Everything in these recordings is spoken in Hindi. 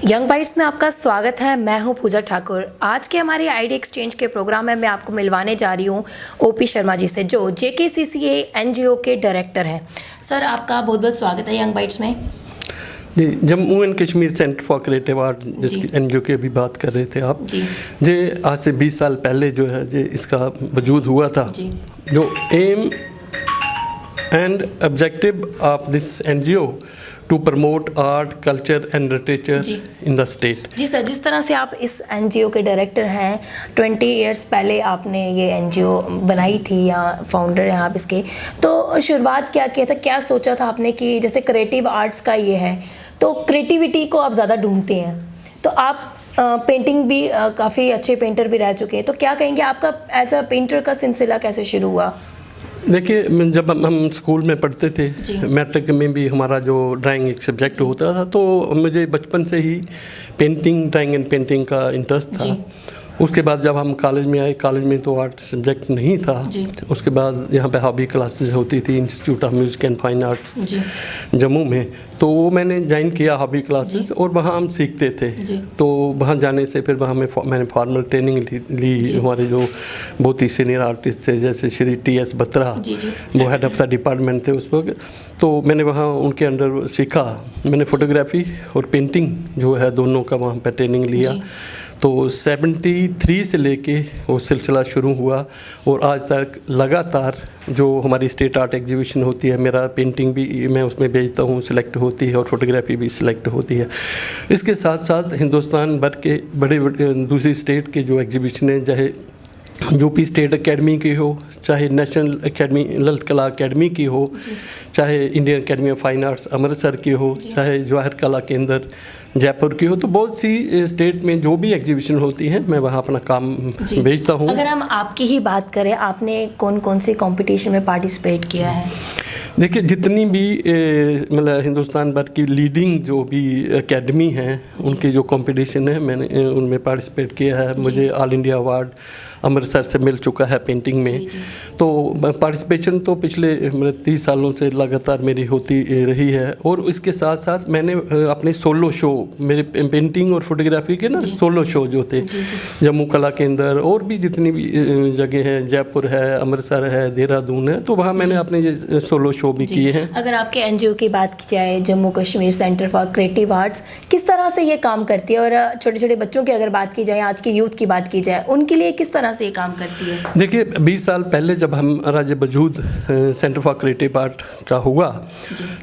यंग बाइट्स में आपका स्वागत है। मैं हूं पूजा ठाकुर। आज के हमारे आईडी एक्सचेंज के प्रोग्राम में मैं आपको मिलवाने जा रही हूं ओपी शर्मा जी से, जो JKCCA NGO के डायरेक्टर हैं। सर, आपका बहुत बहुत स्वागत है यंग बाइट्स में। जी, Jammu and Kashmir centre for creative art, जिसकी NGO की अभी बात कर रहे थे आप जी, आज से 20 साल पहले जो है जी इसका वजूद हुआ था। जो aim and objective of this NGO to promote art, culture and literature in the state. जी सर, जिस तरह से आप इस NGO के डायरेक्टर हैं, 20 इयर्स पहले आपने ये NGO बनाई थी या फाउंडर हैं आप इसके, तो शुरुआत क्या किया था, क्या सोचा था आपने कि जैसे क्रिएटिव आर्ट्स का ये है तो क्रिएटिविटी को आप ज़्यादा ढूंढते हैं, तो आप पेंटिंग भी काफ़ी अच्छे पेंटर भी रह चुके हैं, तो क्या कहेंगे आपका एज अ पेंटर का सिलसिला कैसे शुरू हुआ? देखिए, जब हम स्कूल में पढ़ते थे, मैट्रिक में भी हमारा जो ड्राइंग एक सब्जेक्ट होता था, तो मुझे बचपन से ही ड्राइंग एंड पेंटिंग का इंटरेस्ट था। उसके बाद जब हम कॉलेज में आए, कॉलेज में तो आर्ट सब्जेक्ट नहीं था। उसके बाद यहाँ पे हॉबी क्लासेस होती थी institute of music and fine arts Jammu में, तो वो मैंने ज्वाइन किया हॉबी क्लासेस, और वहाँ हम सीखते थे। तो वहाँ जाने से फिर वहाँ मैंने फॉर्मल ट्रेनिंग ली। हमारे जो बहुत ही सीनियर आर्टिस्ट थे, जैसे श्री TS बत्रा, वो हेड ऑफ द डिपार्टमेंट थे उस वक्त, तो मैंने वहाँ उनके अंडर सीखा। मैंने फोटोग्राफी और पेंटिंग जो है दोनों का वहाँ पर ट्रेनिंग लिया। तो 73 से लेके वो सिलसिला शुरू हुआ, और आज तक लगातार जो हमारी स्टेट आर्ट एग्जीबिशन होती है, मेरा पेंटिंग भी मैं उसमें भेजता हूँ, सिलेक्ट होती है, और फोटोग्राफी भी सिलेक्ट होती है। इसके साथ साथ हिंदुस्तान भर के बड़े दूसरी स्टेट के जो एग्जीबिशन हैं, चाहे यूपी स्टेट एकेडमी की हो, चाहे नेशनल एकेडमी ललित कला एकेडमी की हो, चाहे Indian academy of fine arts Amritsar की हो, चाहे जवाहर कला केंद्र जयपुर की हो, तो बहुत सी स्टेट में जो भी एग्जीबिशन होती है मैं वहाँ अपना काम भेजता हूँ। अगर हम आपकी ही बात करें, आपने कौन कौन से कंपटीशन में पार्टिसिपेट किया है? देखिए, जितनी भी मतलब हिंदुस्तान भर की लीडिंग जो भी एकेडमी हैं, उनके जो कंपटीशन है मैंने उनमें पार्टिसिपेट किया है। मुझे ऑल इंडिया अवार्ड अमृतसर से मिल चुका है पेंटिंग में। तो पार्टिसिपेशन तो पिछले मतलब 30 सालों से लगातार मेरी होती रही है। और इसके साथ साथ मैंने अपने सोलो शो, मेरे पेंटिंग और फोटोग्राफी के ना सोलो शो जो थे, जम्मू कला केंद्र और भी जितनी भी जगह हैं, जयपुर है, अमृतसर है, देहरादून है, तो वहाँ मैंने अपने ये सोलो शो भी किए हैं। अगर आपके NGO की बात की जाए, Jammu Kashmir centre for creative arts, किस तरह से ये काम करती है? और छोटे छोटे बच्चों की अगर बात की जाए, आज के यूथ की बात की जाए, उनके लिए किस तरह से ये काम करती है? देखिए, 20 साल पहले जब हमारा जब वजूद सेंटर फॉर क्रिएटिव आर्ट का हुआ,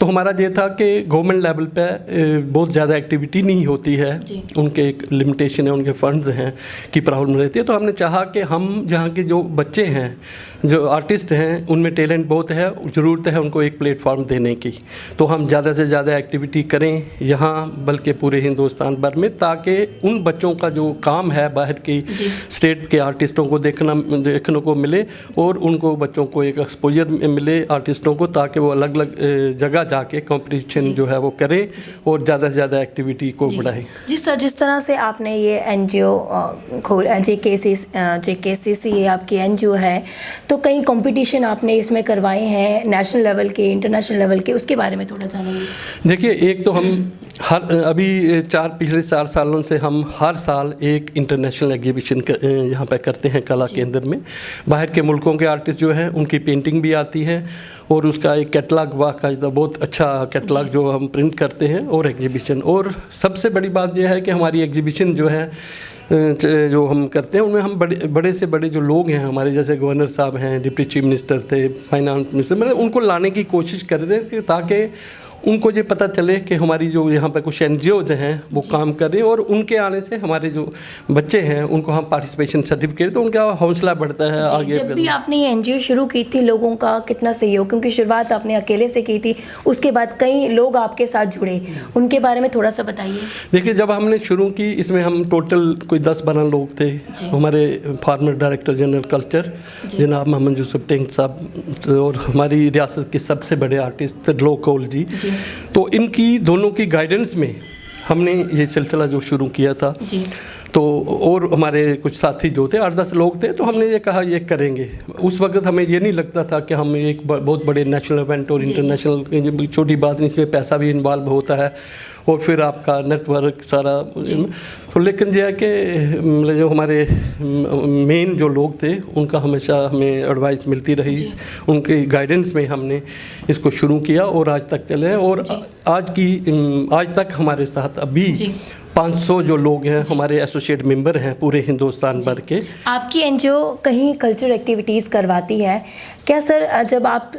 तो हमारा ये था कि गवर्नमेंट लेवल पे बहुत ज़्यादा एक्टिविटी नहीं होती है, उनके एक लिमिटेशन है, उनके फंड्स हैं की प्रॉब्लम रहती है। तो हमने चाहा कि हम जहाँ के जो बच्चे हैं, जो आर्टिस्ट हैं, उनमें टैलेंट बहुत है, ज़रूरत है उनको एक प्लेटफॉर्म देने की। तो हम ज़्यादा से ज़्यादा एक्टिविटी करें यहाँ, बल्कि पूरे हिंदुस्तान भर में, ताकि उन बच्चों का जो काम है बाहर की स्टेट के आर्टिस्टों को देखने को मिले, और उनको बच्चों को एक एक्सपोजर मिले आर्टिस्टों को, ताकि वो अलग अलग जगह जाके कंपटीशन जो है वो करें और ज़्यादा से ज़्यादा एक्टिविटी को बढ़ाएं। जी सर, जिस तरह से आपने ये NGO खोल JKCCA आपकी NGO है, तो कई कंपटीशन आपने इसमें करवाए हैं, नेशनल लेवल के, इंटरनेशनल लेवल के, उसके बारे में थोड़ा जानेंगे। देखिए, एक तो हम पिछले 4 सालों से हम हर साल एक इंटरनेशनल एग्जीबिशन यहाँ पे करते हैं कला केंद्र में। बाहर के मुल्कों के आर्टिस्ट जो हैं उनकी पेंटिंग भी आती है, और उसका एक कैटलॉग बाकायदा बहुत अच्छा कैटलॉग जो हम प्रिंट करते हैं, और एग्जीबिशन। और सबसे बड़ी बात यह है कि हमारी एग्जीबिशन जो है जो हम करते हैं, उनमें हम बड़े से बड़े जो लोग हैं हमारे, जैसे गवर्नर साहब हैं, डिप्टी चीफ मिनिस्टर थे, फाइनेंस मिनिस्टर, मतलब उनको लाने की कोशिश करते हैं, ताकि उनको ये पता चले कि हमारी जो यहाँ पर कुछ NGOs हैं वो काम कर रहे हैं, और उनके आने से हमारे जो बच्चे हैं उनको हम पार्टिसिपेशन सर्टिफिकेट, तो उनका हौसला बढ़ता है आगे। जब भी आपने ये NGO शुरू की थी, लोगों का कितना सहयोग, क्योंकि शुरुआत आपने अकेले से की थी, उसके बाद कई लोग आपके साथ जुड़े, उनके बारे में थोड़ा सा बताइए। देखिए, जब हमने शुरू की, इसमें हम टोटल कोई 10-12 लोग थे। हमारे फॉर्मर डायरेक्टर जनरल कल्चर जनाब मोहम्मद यूसुफ टेंग साहब, और हमारी रियासत के सबसे बड़े आर्टिस्ट लो कौल जी, तो इनकी दोनों की गाइडेंस में हमने ये सिलसिला जो शुरू किया था। तो और हमारे कुछ साथी जो थे 8-10 लोग थे, तो हमने ये कहा ये करेंगे। उस वक्त हमें ये नहीं लगता था कि हम एक बहुत बड़े नेशनल इवेंट और इंटरनेशनल, छोटी बात नहीं, इसमें पैसा भी इन्वॉल्व होता है और फिर आपका नेटवर्क सारा। तो लेकिन जो है कि मतलब जो हमारे मेन जो लोग थे उनका हमेशा हमें एडवाइस मिलती रही, उनके गाइडेंस में हमने इसको शुरू किया और आज तक चले हैं। और आज तक हमारे साथ अभी 500 जो लोग हैं हमारे एसोसिएट मेंबर हैं पूरे हिंदुस्तान भर के। आपकी एनजीओ कहीं कल्चरल एक्टिविटीज़ करवाती है क्या सर? जब आप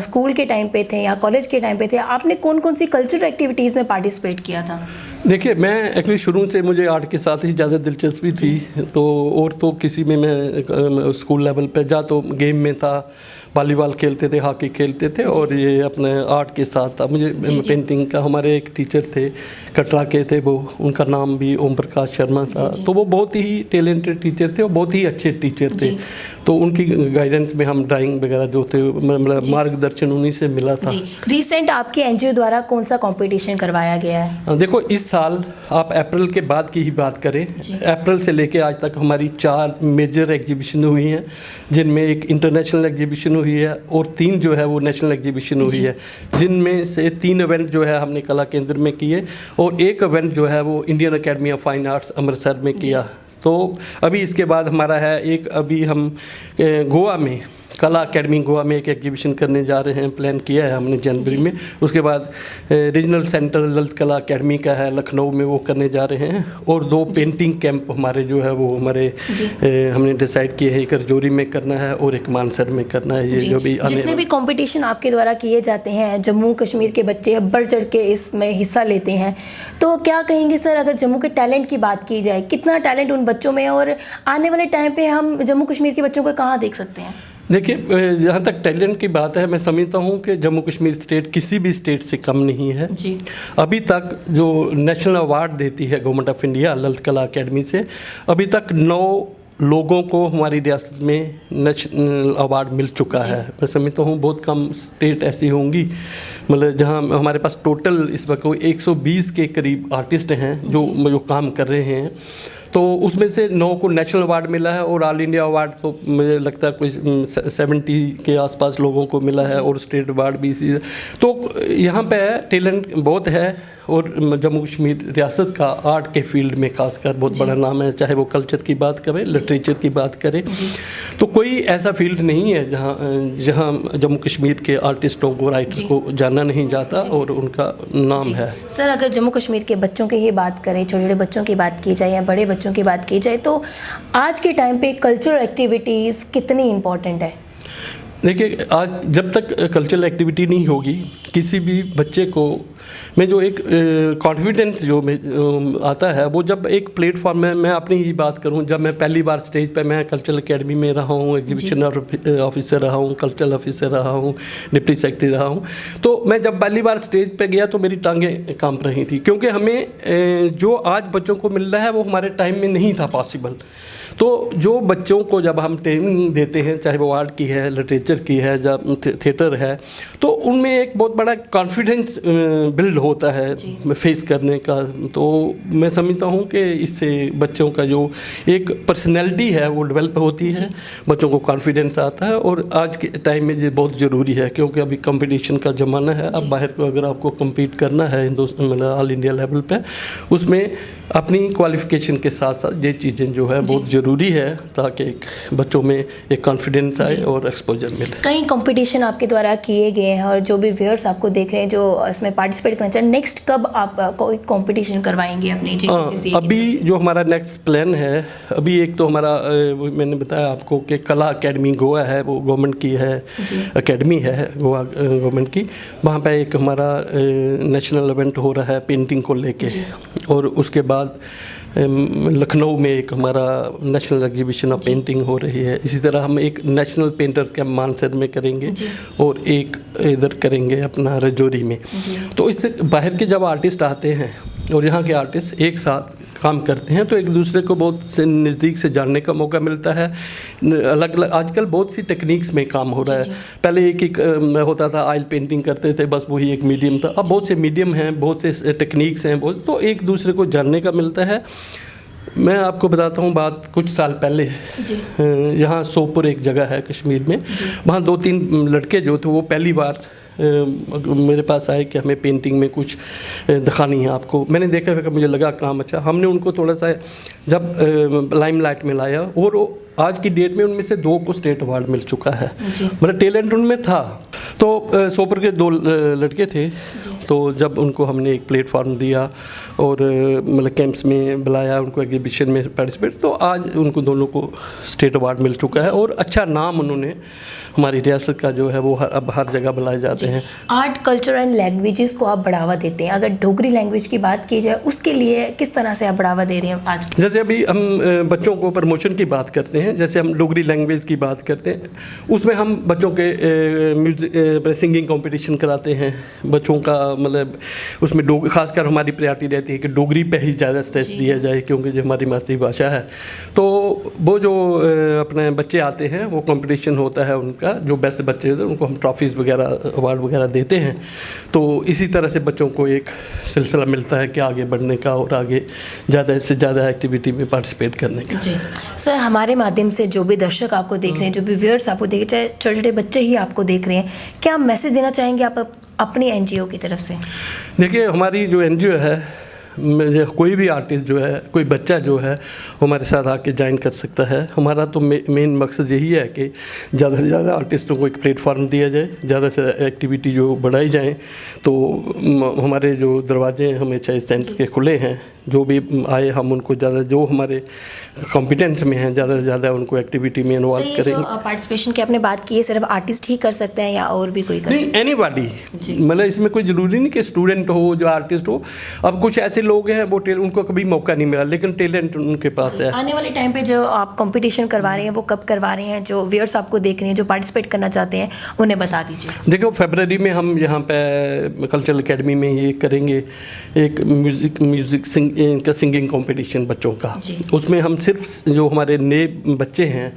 स्कूल के टाइम पे थे या कॉलेज के टाइम पे थे, आपने कौन कौन सी कल्चरल एक्टिविटीज़ में पार्टिसिपेट किया था? देखिए, मैं एक्चुअली शुरू से मुझे आर्ट के साथ ही ज़्यादा दिलचस्पी थी, तो और तो किसी में मैं स्कूल लेवल पे जा तो गेम में था, वॉलीबॉल खेलते थे, हॉकी खेलते थे, और ये अपने आर्ट के साथ था। मुझे पेंटिंग का हमारे एक टीचर थे, कटरा के थे वो, उनका नाम भी ओम प्रकाश शर्मा साहब, तो वो बहुत ही टैलेंटेड टीचर थे और बहुत ही अच्छे टीचर थे। तो उनकी गाइडेंस में हम ड्राइंग वगैरह जो थे, मतलब मार्गदर्शन उन्हीं से मिला था। रिसेंट आपके एनजीओ द्वारा कौन सा कंपटीशन करवाया गया है? देखो, इस साल आप अप्रैल के बाद की ही बात करें, अप्रैल से लेके आज तक हमारी 4 मेजर एग्जीबिशन हुई हैं, जिनमें एक इंटरनेशनल एग्जीबिशन हुई है और 3 जो है वो नेशनल एग्जीबिशन हुई है, जिनमें से 3 इवेंट जो है हमने कला केंद्र में किए और 1 इवेंट जो है वो Indian academy of fine arts Amritsar में किया। तो अभी इसके बाद हमारा है एक, अभी हम गोवा में कला अकेडमी गोवा में एक एग्जीबिशन करने जा रहे हैं, प्लान किया है हमने जनवरी में। उसके बाद रीजनल सेंटर ललित कला अकेडमी का है लखनऊ में, वो करने जा रहे हैं। और 2 पेंटिंग कैंप हमारे जो है वो हमारे हमने डिसाइड किए हैं, एक रजौरी में करना है और एक मानसर में करना है। ये जो भी जितने भी कंपटीशन आपके द्वारा किए जाते हैं, जम्मू कश्मीर के बच्चे बढ़ चढ़ के इसमें हिस्सा लेते हैं, तो क्या कहेंगे सर, अगर जम्मू के टैलेंट की बात की जाए, कितना टैलेंट उन बच्चों में है और आने वाले टाइम पे हम जम्मू कश्मीर के बच्चों को कहाँ देख सकते हैं? देखिए, जहाँ तक टैलेंट की बात है, मैं समझता हूँ कि जम्मू कश्मीर स्टेट किसी भी स्टेट से कम नहीं है। अभी तक जो नेशनल अवार्ड देती है गवर्नमेंट ऑफ इंडिया ललित कला अकेडमी से, अभी तक 9 लोगों को हमारी रियासत में नेशनल अवार्ड मिल चुका है। मैं समझता हूँ बहुत कम स्टेट ऐसी होंगी, मतलब जहाँ हमारे पास टोटल इस वक्त 120 के करीब आर्टिस्ट हैं जो काम कर रहे हैं। तो उसमें से 9 को नेशनल अवार्ड मिला है और ऑल इंडिया अवार्ड तो मुझे लगता है कोई 70 के आसपास लोगों को मिला है और स्टेट अवार्ड भी इसी। तो यहाँ पे टैलेंट बहुत है और जम्मू कश्मीर रियासत का आर्ट के फील्ड में खासकर बहुत बड़ा नाम है, चाहे वो कल्चर की बात करें, लिटरेचर की बात करें, तो कोई ऐसा फील्ड नहीं है जहाँ जम्मू कश्मीर के आर्टिस्टों को, राइटर को जाना नहीं जाता और उनका नाम है। सर, अगर जम्मू कश्मीर के बच्चों की ही बात करें, छोटे छोटे बच्चों की बात की जाए या बड़े बच्चों की बात की जाए, तो आज के टाइम पे कल्चरल एक्टिविटीज़ कितनी इम्पोर्टेंट है? देखिए, आज जब तक कल्चरल एक्टिविटी नहीं होगी, किसी भी बच्चे को में जो एक कॉन्फिडेंस जो आता है, वो जब एक प्लेटफॉर्म में, मैं अपनी ही बात करूं, जब मैं पहली बार स्टेज पे, मैं कल्चरल एकेडमी में रहा हूं, एग्जीबिशन ऑफिसर रहा हूं, कल्चरल ऑफिसर रहा हूं, डिप्टी सेक्रेटरी रहा हूं, तो मैं जब पहली बार स्टेज पे गया तो मेरी टांगें कांप रही थी, क्योंकि हमें जो आज बच्चों को मिल रहा है वो हमारे टाइम में नहीं था पॉसिबल। तो जो बच्चों को जब हम ट्रेनिंग देते हैं, चाहे वो आर्ट की है, लिटरेचर की है, जब थिएटर है, तो उनमें एक बहुत बड़ा कॉन्फिडेंस बिल्ड होता है फेस करने का। तो मैं समझता हूँ कि इससे बच्चों का जो एक पर्सनैलिटी है वो डेवलप होती है, बच्चों को कॉन्फिडेंस आता है, और आज के टाइम में ये बहुत ज़रूरी है, क्योंकि अभी कंपटीशन का ज़माना है। अब बाहर को अगर आपको कम्पीट करना है मतलब ऑल इंडिया लेवल पे, उसमें अपनी क्वालिफिकेशन के साथ साथ ये चीज़ें जो है बहुत ज़रूरी है, ताकि बच्चों में एक कॉन्फिडेंस आए और एक्सपोजर मिले। कई कंपटीशन आपके द्वारा किए गए हैं, और जो भी व्यूअर्स आपको देख रहे हैं जो इसमें पार्टिसिपेट करना चाहें, नेक्स्ट कब आप कोई कंपटीशन करवाएंगे अपनी JKCCA? अभी जो हमारा नेक्स्ट प्लान है, अभी एक तो हमारा मैंने बताया आपको कि कला अकेडमी गोवा है, वो गवर्नमेंट की है, अकेडमी है गोवा गवर्नमेंट की, वहाँ पे एक हमारा नेशनल इवेंट हो रहा है पेंटिंग को लेके, और उसके बाद लखनऊ में एक हमारा नेशनल एग्जीबिशन ऑफ पेंटिंग हो रही है। इसी तरह हम एक नेशनल पेंटर कैंप मानसर में करेंगे और एक इधर करेंगे अपना रजौरी में। तो इससे बाहर के जब आर्टिस्ट आते हैं और यहाँ के आर्टिस्ट एक साथ काम करते हैं, तो एक दूसरे को बहुत से नज़दीक से जानने का मौका मिलता है। अलग अलग आजकल बहुत सी टेक्निक्स में काम हो रहा है। पहले एक होता था, ऑयल पेंटिंग करते थे, बस वही एक मीडियम था। अब बहुत से मीडियम हैं, बहुत से टेक्निक्स हैं, बहुत, तो एक दूसरे को जानने का मिलता है। मैं आपको बताता हूँ बात कुछ साल पहले। यहाँ सोपुर एक जगह है कश्मीर में, वहाँ 2-3 लड़के जो थे वो पहली बार मेरे पास आए कि हमें पेंटिंग में कुछ दिखानी है आपको। मैंने देखा कि मुझे लगा काम अच्छा, हमने उनको थोड़ा सा जब लाइमलाइट में लाया, और आज की डेट में उनमें से 2 को स्टेट अवार्ड मिल चुका है। मतलब टैलेंट उनमें था। तो सोपुर के 2 लड़के थे, तो जब उनको हमने एक प्लेटफॉर्म दिया और मतलब कैंप्स में बुलाया, उनको एग्जीबिशन में पार्टिसिपेट, तो आज उनको दोनों को स्टेट अवार्ड मिल चुका है और अच्छा नाम उन्होंने हमारी रियासत का जो है वो अब हर जगह बुलाए जाते हैं। आर्ट, कल्चर एंड लैंग्वेजेस को आप बढ़ावा देते हैं। अगर डोगरी लैंग्वेज की बात की जाए, उसके लिए किस तरह से आप बढ़ावा दे रहे हैं आज? जैसे अभी हम बच्चों को प्रमोशन की बात करते हैं, जैसे हम डोगरी लैंग्वेज की बात करते हैं, उसमें हम बच्चों के म्यूजिक सिंगिंग कंपटीशन कराते हैं बच्चों का। मतलब उसमें खासकर हमारी प्रायोरिटी रहती है कि डोगरी पे ही ज़्यादा स्ट्रेस दिया जाए, क्योंकि जो हमारी मातृभाषा है। तो वो जो अपने बच्चे आते हैं, वो कंपटीशन होता है उनका, जो बेस्ट बच्चे होते हैं उनको हम ट्रॉफीज़ वगैरह, अवार्ड वगैरह देते हैं। तो इसी तरह से बच्चों को एक सिलसिला मिलता है कि आगे बढ़ने का और आगे ज़्यादा से ज़्यादा एक्टिविटी में पार्टिसिपेट करने का। जी सर, हमारे माध्यम से जो भी दर्शक आपको देख रहे हैं, जो भी व्यूअर्स आपको देख रहे हैं, चाहे छोटे छोटे बच्चे ही आपको देख रहे हैं, क्या मैसेज देना चाहेंगे आप अपनी एनजीओ की तरफ से? देखिए, हमारी जो एनजीओ है, कोई भी आर्टिस्ट जो है, कोई बच्चा जो है, हमारे साथ आके ज्वाइन कर सकता है। हमारा तो मेन मकसद यही है कि ज़्यादा से ज़्यादा आर्टिस्टों को एक प्लेटफॉर्म दिया जाए, ज़्यादा से एक्टिविटी जो बढ़ाई जाए। तो हमारे जो दरवाजे हमेशा इस सेंटर के खुले हैं, जो भी आए हम उनको ज़्यादा, जो हमारे कॉम्पिटेंस में हैं, ज़्यादा से ज़्यादा उनको एक्टिविटी में इन्वॉल्व करेंगे। पार्टिसिपेशन की आपने बात की है, सिर्फ आर्टिस्ट ही कर सकते हैं या और भी कोई कर सकते हैं? नहीं, एनीबॉडी। मतलब इसमें कोई ज़रूरी नहीं कि स्टूडेंट हो, जो आर्टिस्ट हो। अब कुछ ऐसे लोग हैं वो उनको कभी मौका नहीं मिला, लेकिन टैलेंट उनके पास है। आने वाले टाइम पे जो आप कंपटीशन करवा रहे हैं, वो कब करवा रहे हैं? जो व्यूअर्स आपको देख रहे हैं, जो पार्टिसिपेट करना चाहते हैं, उन्हें बता दीजिए। देखो, फरवरी में हम यहाँ पे कल्चरल एकेडमी में ये करेंगे एक म्यूज़िक सिंगिंग कंपटीशन बच्चों का। उसमें हम सिर्फ जो हमारे नए बच्चे हैं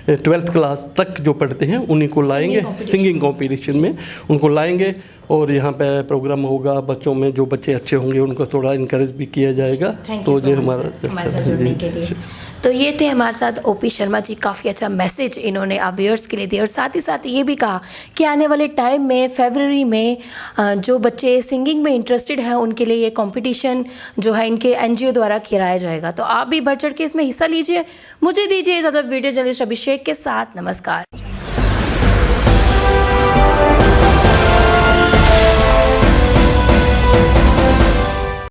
12th क्लास तक जो पढ़ते हैं उन्हीं को लाएंगे, सिंगिंग कंपटीशन में उनको लाएंगे। और यहाँ पे प्रोग्राम होगा, बच्चों में जो बच्चे अच्छे होंगे उनको थोड़ा इनकरेज भी किया जाएगा। तो ये हमारा जुड़ने के लिए। तो ये थे हमारे साथ ओपी शर्मा जी। काफ़ी अच्छा मैसेज इन्होंने आप व्यूअर्स के लिए दिया, और साथ ही साथ ये भी कहा कि आने वाले टाइम में फरवरी में जो बच्चे सिंगिंग में इंटरेस्टेड हैं उनके लिए ये कंपटीशन जो है इनके एनजीओ द्वारा कराया जाएगा। तो आप भी बढ़ चढ़ के इसमें हिस्सा लीजिए। मुझे दीजिए ज़्यादा वीडियो जर्नलिस्ट अभिषेक के साथ। नमस्कार।